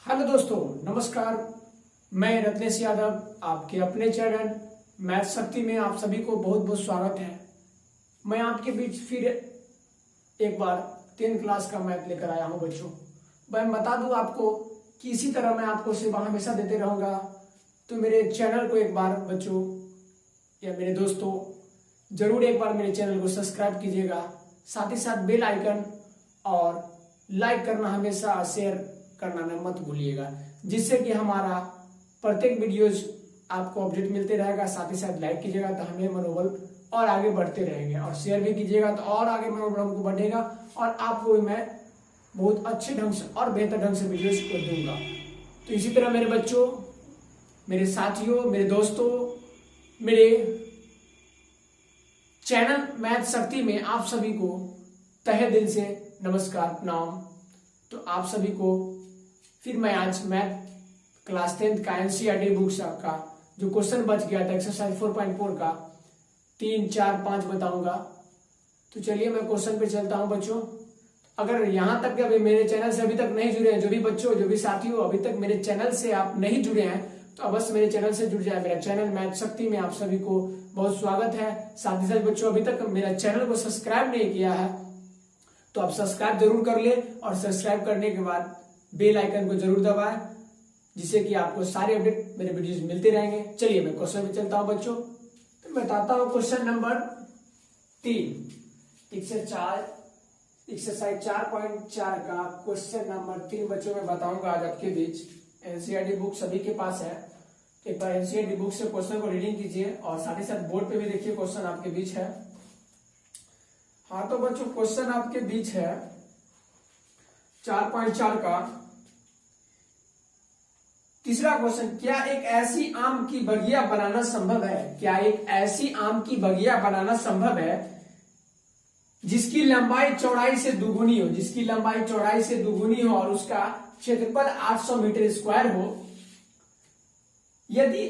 Hello दोस्तों, नमस्कार। मैं रत्नेश यादव, आपके अपने चैनल मैथ शक्ति में आप सभी को बहुत बहुत स्वागत है। मैं आपके बीच फिर एक बार 10th क्लास का मैथ लेकर आया हूं बच्चों। मैं बता दूं आपको कि इसी तरह मैं आपको सेवा हमेशा देते रहूंगा। तो मेरे चैनल को एक बार बच्चों या मेरे दोस्तों जरूर एक बार मेरे चैनल को सब्सक्राइब कीजिएगा, साथ ही साथ बेल आइकन और लाइक करना हमेशा, शेयर करना न मत भूलिएगा, जिससे कि हमारा प्रत्येक वीडियोज आपको अपडेट मिलते रहेगा। साथ ही साथ लाइक कीजिएगा तो हमें मनोबल और आगे बढ़ते रहेंगे, और शेयर भी कीजिएगा तो और आगे मनोबल हमको बढ़ेगा और आपको मैं बहुत अच्छे ढंग से और बेहतर ढंग से वीडियोज को दूंगा। तो इसी तरह मेरे बच्चों, मेरे साथियों, मेरे दोस्तों, मेरे चैनल मैथ शक्ति में आप सभी को तहे दिल से नमस्कार, प्रणाम। तो आप सभी को फिर मैं आज मैथ क्लास 10th का एनसीईआरटी बुक्स का जो क्वेश्चन बच गया था एक्सरसाइज 4.4 का 3, 4, 5 बताऊंगा। तो चलिए मैं क्वेश्चन पे चलता हूं बच्चों। अगर यहाँ तक अभी मेरे चैनल से अभी तक नहीं जुड़े हैं, जो भी बच्चों, जो भी साथी हो, अभी तक मेरे चैनल से आप नहीं जुड़े हैं तो अवश्य मेरे चैनल से जुड़ जाए। मेरा चैनल मैथ शक्ति में आप सभी को बहुत स्वागत है। साथ ही साथ बच्चों, अभी तक मेरा चैनल को सब्सक्राइब नहीं किया है तो आप सब्सक्राइब जरूर कर ले, और सब्सक्राइब करने के बाद बेल आइकन को जरूर दबाएं, जिससे कि आपको सारे अपडेट मेरे वीडियोस मिलते रहेंगे। चलिए मैं क्वेश्चन पे चलता हूं बच्चों। तो बताता हूं क्वेश्चन नंबर 3 एक्सरसाइज 4.4 का क्वेश्चन नंबर 3 बच्चों में बताऊंगा आज आपके बीच। एनसीईआरटी बुक सभी के पास है, एक बार एनसीईआरटी बुक से क्वेश्चन को रीडिंग कीजिए और साथ ही साथ बोर्ड पे भी देखिए क्वेश्चन आपके बीच है। हाँ तो बच्चों, क्वेश्चन आपके बीच है 4.4 का तीसरा क्वेश्चन। क्या एक ऐसी आम की बगिया बनाना संभव है? क्या एक ऐसी आम की बगिया बनाना संभव है जिसकी लंबाई चौड़ाई से दुगुनी हो, जिसकी लंबाई चौड़ाई से दुगुनी हो और उसका क्षेत्रफल 800 मीटर स्क्वायर हो? यदि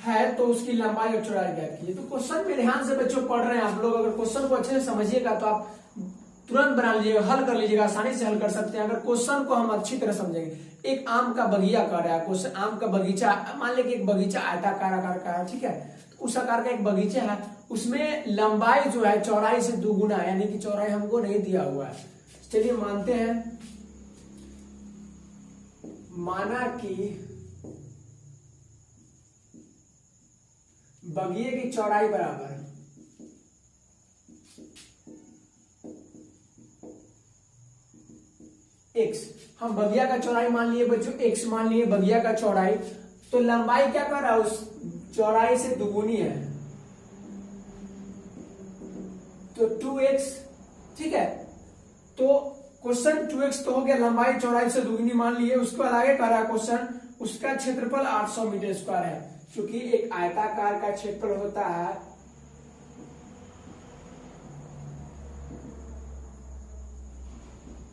है तो उसकी लंबाई और चौड़ाई ज्ञात कीजिए। तो क्वेश्चन में ध्यान से बच्चों पढ़ रहे हैं आप लोग। अगर क्वेश्चन को अच्छे से समझिएगा तो आप तुरंत बना लीजिएगा, हल कर लीजिएगा, आसानी से हल कर सकते हैं अगर क्वेश्चन को हम अच्छी तरह समझेंगे। एक आम का बगिया कर रहा है क्वेश्चन, आम का बगीचा, मान लें कि एक बगीचा आयताकार आकार का है, ठीक है। तो उस आकार का एक बगीचा है, उसमें लंबाई जो है चौड़ाई से दुगुना है, यानी कि चौड़ाई हमको नहीं दिया हुआ है। चलिए मानते हैं, माना कि बगिए की चौड़ाई बराबर x। हम बगिया का चौड़ाई मान लिए बच्चों, x मान लिए बगिया का चौड़ाई। तो लंबाई क्या कर रहा है, उस चौड़ाई से दुगुनी है, तो 2x, ठीक है। तो क्वेश्चन 2x तो हो गया, लंबाई चौड़ाई से दुगुनी मान लिए। उसके बाद आगे कर रहा है क्वेश्चन, उसका क्षेत्रफल 800 मीटर स्क्वायर है। क्योंकि एक आयताकार का क्षेत्रफल होता है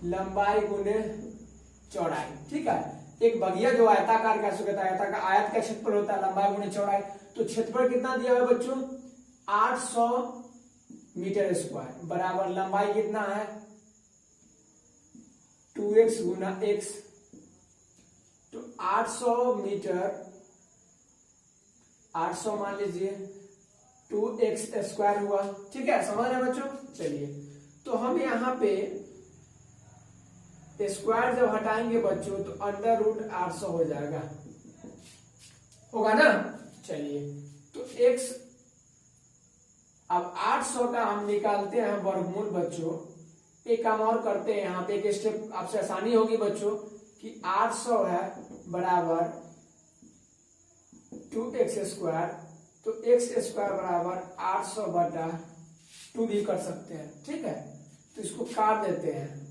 लंबाई गुने चौड़ाई, ठीक है। एक बगिया जो आयताकार का होता है, आयत का क्षेत्रफल होता है लंबाई गुने चौड़ाई। तो क्षेत्रफल कितना दिया हुआ बच्चों, 800 मीटर स्क्वायर बराबर लंबाई कितना है, 2x गुना x। तो 800 मीटर, 800 मान लीजिए 2x स्क्वायर हुआ, ठीक है। समझ रहे बच्चों? चलिए, तो हम यहाँ पे स्क्वायर जब हटाएंगे बच्चों तो अंडर रूट 800 हो जाएगा, होगा ना। चलिए, तो x, अब 800 का हम निकालते हैं वर्गमूल बच्चों। एक काम और करते हैं, यहाँ पे एक स्टेप आपसे आसानी होगी बच्चों कि 800 है बराबर 2x स्क्वायर, तो x स्क्वायर बराबर 800 बटा 2 भी कर सकते हैं, ठीक है। तो इसको काट देते हैं,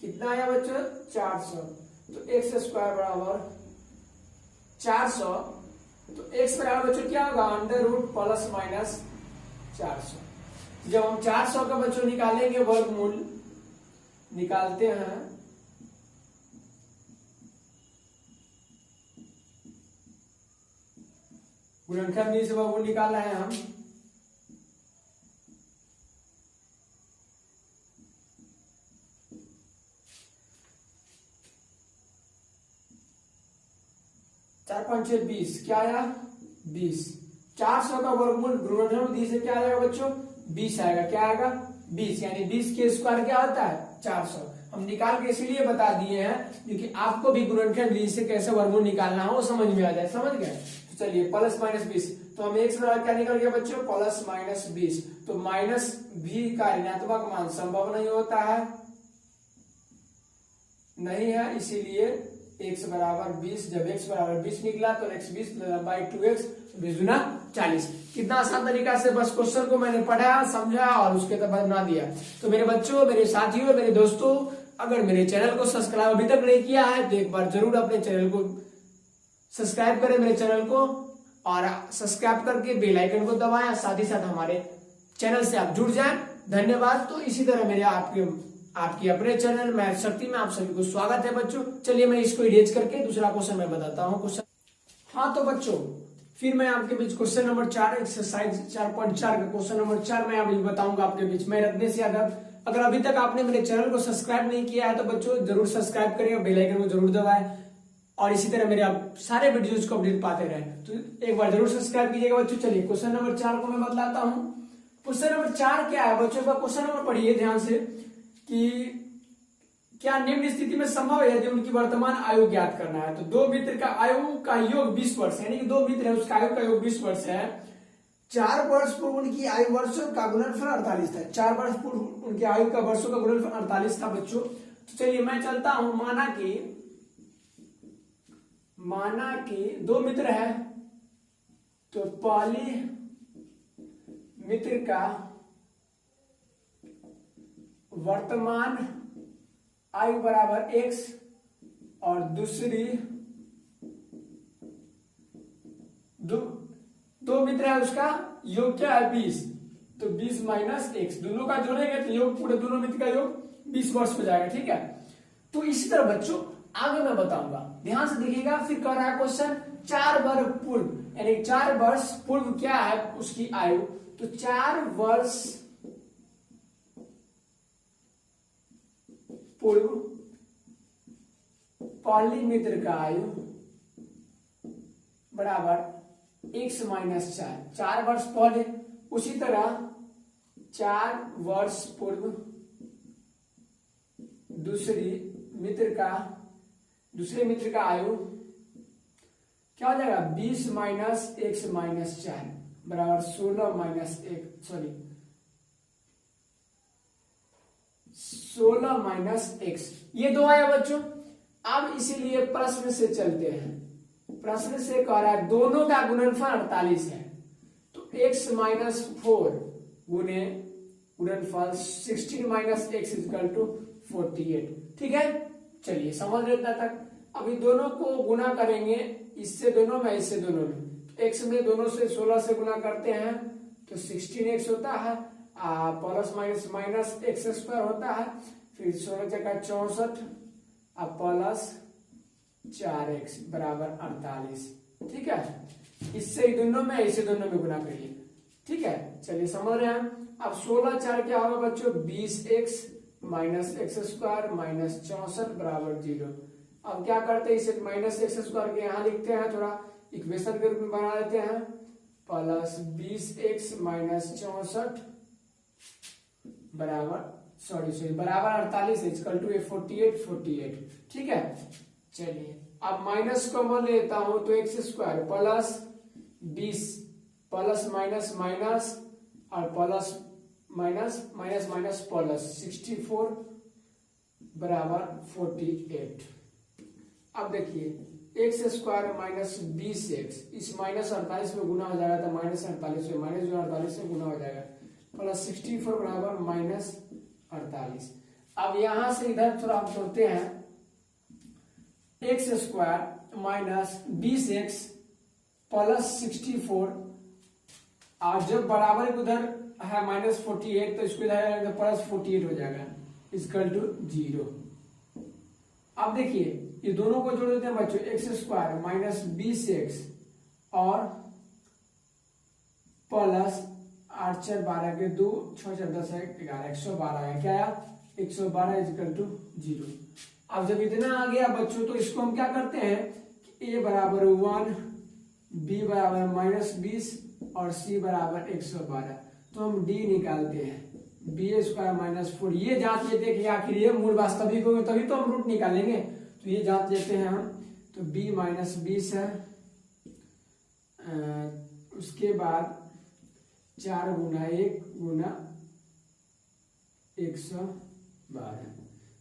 कितना आया बच्चों, 400। तो x स्क्वायर बराबर 400, तो x बराबर बच्चों क्या होगा, अंडर रूट प्लस माइनस 400। जब हम 400 का बच्चों निकालेंगे वर्गमूल, निकालते हैं, गुणनखंड से वर्गमूल निकाल रहे हैं हम, 4 5 6 20, क्या आया 20। 400 का वर्गमूल गुणनफल 20 से क्या आएगा बच्चों 20 आएगा, क्या आएगा 20, यानी 20 के स्क्वायर क्या होता है 400। हम निकाल के इसीलिए बता दिए हैं क्योंकि आपको भी गुणनखंड 20 से कैसे वर्गमूल निकालना हो समझ में आ जाए, समझ गए। तो चलिए प्लस माइनस 20, तो हम x बराबर क्या निकल गया बच्चों प्लस माइनस 20। तो माइनस भी का ऋणात्मक मान संभव नहीं होता है, नहीं है, इसीलिए x बराबर 20। जब x बराबर 20 निकला तो x 20 बाई 2x 20 गुना 40। कितना आसान तरीका से बस क्वेश्चन को मैंने पढ़ा समझा और उसके बाद बना दिया। तो मेरे बच्चों, मेरे साथियों, मेरे दोस्तों, अगर मेरे चैनल को सब्सक्राइब अभी तक नहीं किया है तो एक बार जरूर अपने चैनल को सब्सक्राइब करें, मेरे चैनल को, और सब्सक्राइब करके बेल आइकन को दबाएं, साथ ही साथ हमारे चैनल से आप जुड़ जाएं। धन्यवाद। तो इसी तरह मेरे आपके अपने चैनल मैथ शक्ति में आप सभी को स्वागत है बच्चों। चलिए मैं इसको इरेज करके दूसरा क्वेश्चन मैं बताता हूँ। क्वेश्चन, हाँ तो बच्चों फिर मैं आपके बीच क्वेश्चन नंबर 4 एक्सरसाइज 4.4 का क्वेश्चन नंबर 4 मैं अभी बताऊंगा आपके बीच। मैं रत्नेश यादव। अगर अभी तक आपने मेरे चैनल को सब्सक्राइब नहीं किया है तो बच्चों जरूर सब्सक्राइब करें और बेल आइकन को जरूर दबाएं, और इसी तरह मेरे आप सारे वीडियोज को अपडेट पाते रहे। तो एक बार जरूर सब्सक्राइब कीजिएगा बच्चों। चलिए क्वेश्चन नंबर 4 को मैं बतलाता हूँ। क्वेश्चन नंबर 4 क्या है बच्चों का, क्वेश्चन नंबर पढ़िए ध्यान से कि क्या निम्न स्थिति में संभव है यदि उनकी वर्तमान आयु ज्ञात करना है। तो दो मित्र का आयु का योग 20 वर्ष, यानी कि दो मित्र है उसका आयु का योग 20 वर्ष है। 4 वर्ष पूर्व उनकी आयु वर्षों का गुणनफल 48 था। 4 वर्ष पूर्व उनकी आयु का वर्षों का गुणनफल 48 था बच्चों। तो चलिए मैं चलता हूं, माना कि दो मित्र है, तो पहली मित्र का वर्तमान आयु बराबर x और दूसरी दो मित्र है उसका योग क्या है 20, तो 20 माइनस x, दोनों का जोड़ेंगे तो योग पूरे दोनों मित्र का योग 20 वर्ष हो जाएगा, ठीक है। तो इसी तरह बच्चों आगे मैं बताऊंगा, ध्यान से देखिएगा। फिर कर रहा है क्वेश्चन 4 वर्ष पूर्व, यानी 4 वर्ष पूर्व क्या है उसकी आयु। तो 4 वर्ष पूर्व पहली मित्र का आयु बराबर x माइनस 4, 4 वर्ष पहले। उसी तरह 4 वर्ष पूर्व दूसरे मित्र का आयु क्या हो जाएगा 20 माइनस x माइनस 4 बराबर 16 माइनस x। ये दो आया बच्चों। अब इसीलिए प्रश्न से चलते हैं। प्रश्न से कह रहा है दोनों का गुणनफल 48 है, तो x माइनस 4 गुने गुणनफल 16 माइनस x इक्वल टू 48, ठीक है। चलिए समझ लेते तक। अभी दोनों को गुना करेंगे, इससे दोनों में इससे दोनों में। x में दोनों से 16 से गुना करते हैं तो 16x होता है, plus minus minus x square होता है, फिर 16 जगह 64 प्लस 4x बराबर 48, ठीक है। इससे दोनों में इसे दोनों में गुना करिए, ठीक है। चलिए समझ रहे हैं। अब 16 4 क्या होगा बच्चों 20x minus x square minus 64 बराबर 0। अब क्या करते हैं, इसे माइनस एक्स स्क्वायर के यहाँ लिखते हैं, थोड़ा इक्वेशन के रूप में बना लेते हैं, प्लस 20x माइनस 64 बराबर बराबर 48 इक्वल टू 48, ठीक है। चलिए अब माइनस कॉमन लेता हूं तो x square plus 20 plus minus minus और plus minus minus minus plus 64 बराबर 48। अब देखिए एक्स स्क्वायर माइनस 20x, इस माइनस 48 में गुना हो जाएगा तो माइनस 48 में माइनस 48 में गुना हो जाएगा, प्लस 64 बराबर माइनस 48। अब यहां से इधर थोड़ा हम जोड़ते हैं, x square minus 20x plus 64, और जब बराबर उधर है माइनस 48 तो इसको इधर प्लस 48 हो जाएगा इक्वल टू 0। अब देखिए ये दोनों को जोड़ देते हैं बच्चों, एक्स स्क्वायर माइनस 20x और प्लस 8 4 12 के 2 6 4 10 11 112 है, क्या आया 112 इक्वल टू 0। अब जब इतना आ गया बच्चों तो इसको हम क्या करते हैं, ए बराबर 1, बी बराबर -20 और सी बराबर 112। तो हम डी निकालते हैं, b² - 4। ये जांच लेते हैं कि आखिर ये मूल वास्तविक होगा, तभी तो हम रूट निकालेंगे। तो ये जांच लेते हैं हम। तो b - 20 है, उसके बाद 4 गुना 1 गुना 112,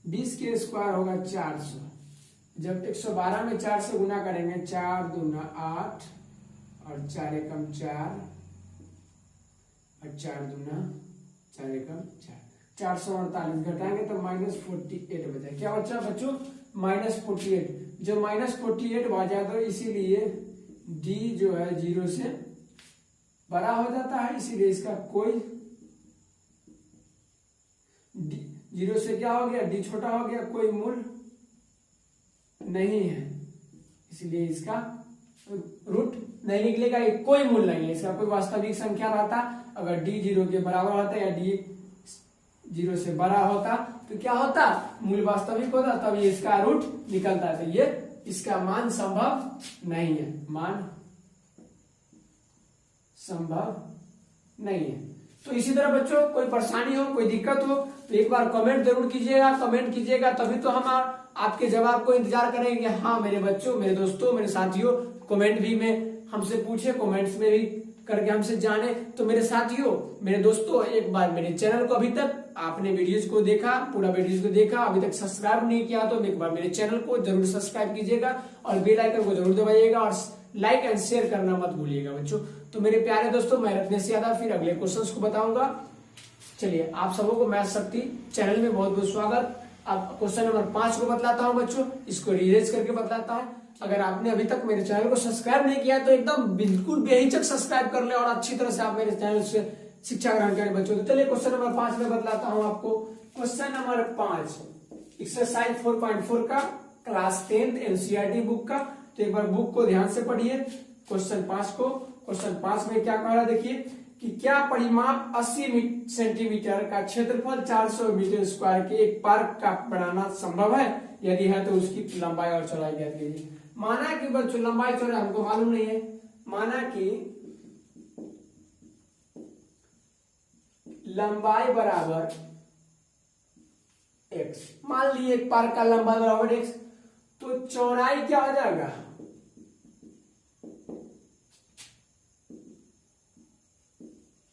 20 के स्क्वायर होगा 400। जब 112 में 4 से गुना करेंगे, 4 दूना 8 और 4 एकम 4 और 4 दूना 4 एकम 4, 448 घटाएंगे तो -48 बचा। क्या बचा बच्चों? -48। जब -48 बचा तो इसीलिए डी जो है 0 से बड़ा हो जाता है, इसीलिए इसका कोई 0 से क्या हो गया, डी छोटा हो गया, कोई मूल नहीं है, इसलिए इसका रूट नहीं निकलेगा, कोई मूल नहीं है इसका। कोई वास्तविक संख्या रहता, अगर डी 0 के बराबर होता या डी 0 से बड़ा होता तो क्या होता, मूल वास्तविक होता, तब ये इसका रूट निकलता है। तो ये इसका मान संभव नहीं है, मान संभव नहीं है। तो इसी तरह बच्चों कोई परेशानी हो, कोई दिक्कत हो तो एक बार कमेंट जरूर कीजिएगा। कमेंट कीजिएगा तभी तो हम आपके जवाब को इंतजार करेंगे। हाँ मेरे बच्चों, मेरे दोस्तों, मेरे साथियों, कमेंट भी में हमसे पूछे, कमेंट्स में भी करके हमसे जाने। तो मेरे साथियों, मेरे दोस्तों, एक बार मेरे चैनल को, अभी तक आपने वीडियोज को देखा, पूरा वीडियोज को देखा, अभी तक सब्सक्राइब नहीं किया तो एक बार मेरे चैनल को जरूर सब्सक्राइब कीजिएगा और बेल आइकन को जरूर दबाइएगा और लाइक एंड शेयर करना मत भूलिएगा बच्चों। तो मेरे प्यारे दोस्तों, मैं रत्नेश यादव फिर अगले क्वेश्चंस को बताऊंगा। चलिए, आप सबों को मैथ शक्ति चैनल में बहुत बहुत स्वागत। अब क्वेश्चन नंबर 5 को बतलाता हूँ बच्चों, इसको रिवाइज करके बतलाता हूँ। अगर आपने अभी तक मेरे चैनल को सब्सक्राइब नहीं किया तो एकदम बिल्कुल बेहिचक सब्सक्राइब कर ले और अच्छी तरह से आप मेरे चैनल से शिक्षा ग्रहण करें बच्चों। तो चलिए क्वेश्चन नंबर 5 में बतलाता हूँ आपको। क्वेश्चन नंबर 5 एक्सरसाइज 4.4 का, क्लास 10th एनसीईआरटी बुक का। तो एक बार बुक को ध्यान से पढ़िए क्वेश्चन 5 को। क्वेश्चन 5 में क्या कह रहा है देखिए कि क्या परिमाप 80 सेंटीमीटर का क्षेत्रफल 400 मीटर स्क्वायर के एक पार्क का बनाना संभव है? यदि है तो उसकी लंबाई और चौड़ाई ज्ञात कीजिए। माना कि बच्चों लंबाई चौड़ाई हमको मालूम नहीं है, माना कि लंबाई बराबर x, मान लिए एक पार्क का लंबाई बराबर x, तो चौड़ाई क्या हो जाएगा?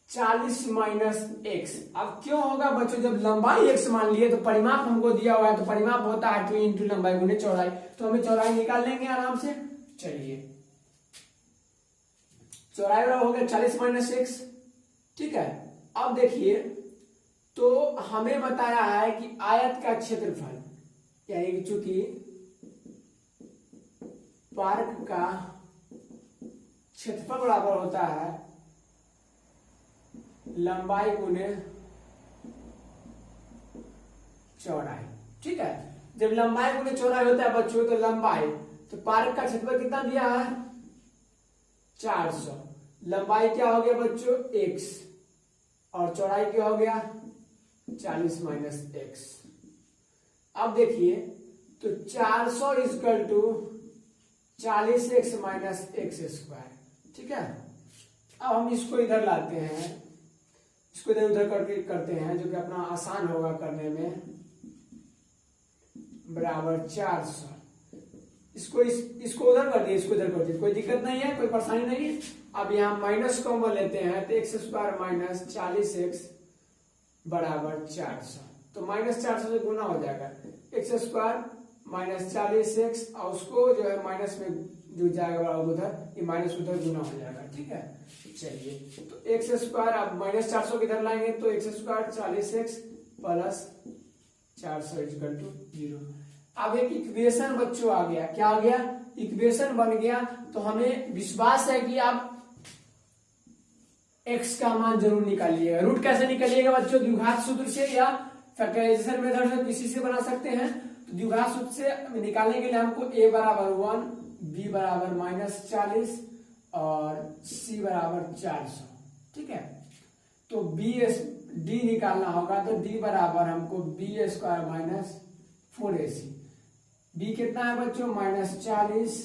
40 माइनस x। अब क्यों होगा बच्चों, जब लंबाई x मान लिए तो परिमाप हमको दिया हुआ है, तो परिमाप होता है 2 इंटू लंबाई गुने चौड़ाई, तो हमें चौड़ाई निकाल लेंगे आराम से। चलिए, चौड़ाई वाला हो गया 40 माइनस x, ठीक है। अब देखिए, तो हमें बताया है कि आयत का क्षेत्रफल, यानी कि चूंकि पार्क का क्षेत्रफल बराबर होता है लंबाई गुने चौड़ाई, ठीक है। जब लंबाई गुने चौड़ाई होता है बच्चों, तो लंबाई, तो पार्क का क्षेत्रफल कितना दिया है? 400। लंबाई क्या हो गया बच्चों? x, और चौड़ाई क्या हो गया? 40 माइनस x। अब देखिए, तो 400 equal to 40x minus x square, ठीक है। अब हम इसको इधर लाते हैं, इसको इधर उधर करके करते हैं, जो कि अपना आसान होगा करने में। बराबर 400, इसको उधर कर दिए, इसको इधर कर दिए, कोई दिक्कत नहीं है, कोई परेशानी नहीं है। अब यहाँ माइनस कॉमन लेते हैं, तो x स्क्वायर माइनस 40x बराबर 400, तो माइनस 400 से गुना हो जाएगा, x स्क्वायर माइनस 40x, और उसको जो है माइनस में जो जाएगा उधर, ये माइनस उधर गुना हो जाएगा, ठीक है। चलिए, तो x स्क्वायर, आप माइनस 400 किधर लाएंगे, तो x square 40x plus 400 equal to 0। अब एक इक्वेशन बच्चों आ गया, क्या आ गया? इक्वेशन बन गया। तो हमें विश्वास है कि आप x का मान जरूर निकालिएगा। रूट कैसे निकालिएगा बच्चों? द्विघात सूत्र से या फैक्टराइजेशन मेथड से किसी से बना सकते हैं। तो द्विघात सूत्र से निकालने के लिए हमको a बराबर 1, b बराबर -40 और c बराबर 400, ठीक है। तो d निकालना होगा, तो d बराबर हमको b square minus 4ac। b कितना है बच्चों? -40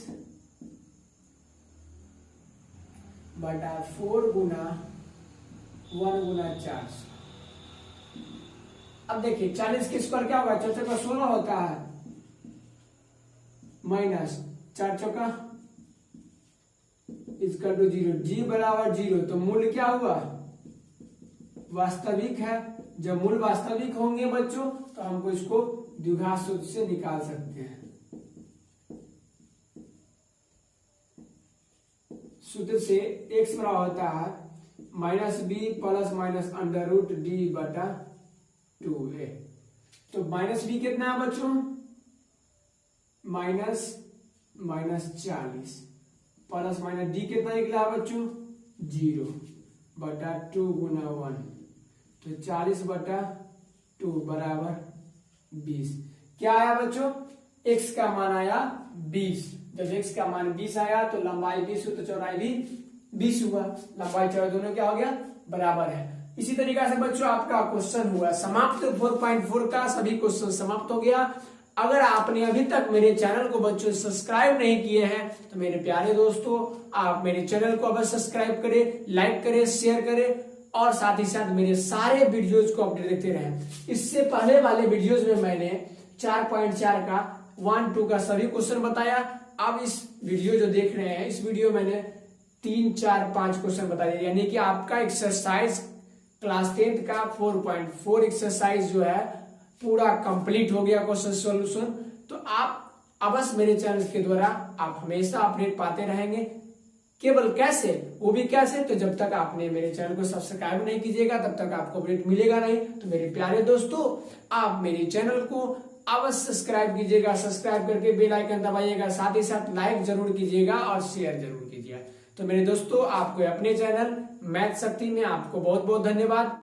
बटा 4 गुना 1 गुना 4। अब देखिए 40 के स्क्वायर क्या होगा, 4 चौका 16 होता है, माइनस 4 चौका इसका टू 0, जी बराबर 0। तो मूल क्या हुआ, वास्तविक है। जब मूल वास्तविक होंगे बच्चों तो हमको इसको द्विघात सूत्र से निकाल सकते हैं। सूत्र से x बराबर होता है minus B plus minus under root D बटा 2a। तो माइनस बी कितना है बच्चों, माइनस 40 प्लस माइनस डी कितना निकला है बच्चों, 0 बटा 2 गुना 1। तो 40 बटा 2 बराबर 20। क्या आया बच्चों, x का मान आया 20। जब x का मान 20 आया तो लंबाई 20 हुई तो चौड़ाई भी 20 हुआ। लंबाई चौड़ाई दोनों क्या हो गया, बराबर है। इसी तरीके से बच्चों आपका क्वेश्चन हुआ समाप्त। 4.4 का सभी क्वेश्चन समाप्त हो गया। अगर आपने अभी तक मेरे चैनल को बच्चों सब्सक्राइब नहीं किए हैं तो मेरे प्यारे दोस्तों आप मेरे चैनल को अवश्य सब्सक्राइब करें, लाइक करें, शेयर करें और साथ ही साथ मेरे सारे वीडियोज को अपडेट देखते रहें। इससे पहले वाले वीडियोज में मैंने 4.4 का 1, 2 का सभी क्वेश्चन बताया। अब इस वीडियो जो देख रहे हैं, इस वीडियो मैंने 3, 4, 5 क्वेश्चन बता दिए, यानी कि आपका एक्सरसाइज क्लास 10th का 4.4 एक्सरसाइज जो है पूरा कंप्लीट हो गया क्वेश्चन सॉल्यूशन। तो आप अवश्य मेरे चैनल के द्वारा आप हमेशा अपडेट पाते रहेंगे। केवल कैसे, वो भी कैसे, तो जब तक आपने मेरे चैनल को सब्सक्राइब नहीं कीजिएगा तब तक आपको अपडेट मिलेगा नहीं। तो मेरे प्यारे दोस्तों आप मेरे चैनल को अवश्य सब्सक्राइब कीजिएगा, सब्सक्राइब करके बेल आइकन दबाइएगा, साथ ही साथ लाइक जरूर कीजिएगा और शेयर जरूर कीजिएगा। तो मेरे दोस्तों आपको अपने चैनल मैथ शक्ति में आपको बहुत बहुत धन्यवाद।